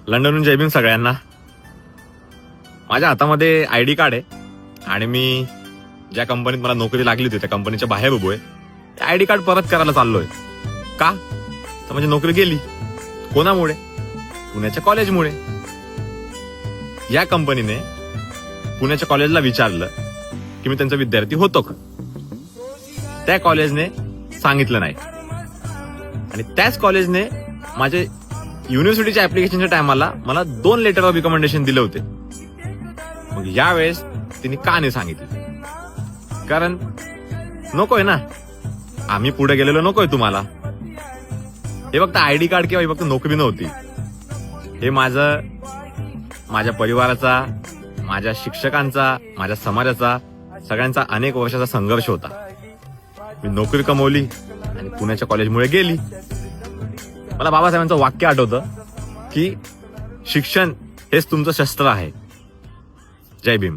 लंडनहून जय भीम सगळ्यांना. माझ्या हातामध्ये आयडी कार्ड आहे आणि मी ज्या कंपनीत मला नोकरी लागली होती त्या कंपनीच्या बाहेर उभो आहे. आयडी कार्ड परत करायला चाललोय. का तर म्हणजे नोकरी गेली. कोणामुळे? पुण्याच्या कॉलेजमुळे. या कंपनीने पुण्याच्या कॉलेजला विचारलं की मी त्यांचा विद्यार्थी होतो का. त्या कॉलेजने सांगितलं नाही आणि त्याच कॉलेजने माझे युनिव्हर्सिटीच्या ऍप्लिकेशनच्या टायमाला मला 2 लेटर ऑफ रिकमेंडेशन दिले होते. मग यावेळेस तिने का नाही सांगितलं? कारण नकोय ना, आम्ही पुढे गेलेलो नकोय तुम्हाला. हे फक्त आयडी कार्ड किंवा हे फक्त नोकरी नव्हती. हे माझ्या परिवाराचा, माझ्या शिक्षकांचा, माझ्या समाजाचा, सगळ्यांचा अनेक वर्षाचा संघर्ष होता. मी नोकरी कमवली आणि पुण्याच्या कॉलेजमुळे गेली. मला बाबासाहेबांचं वाक्य आठवतं की शिक्षण हेच तुमचं शस्त्र आहे. जय भीम.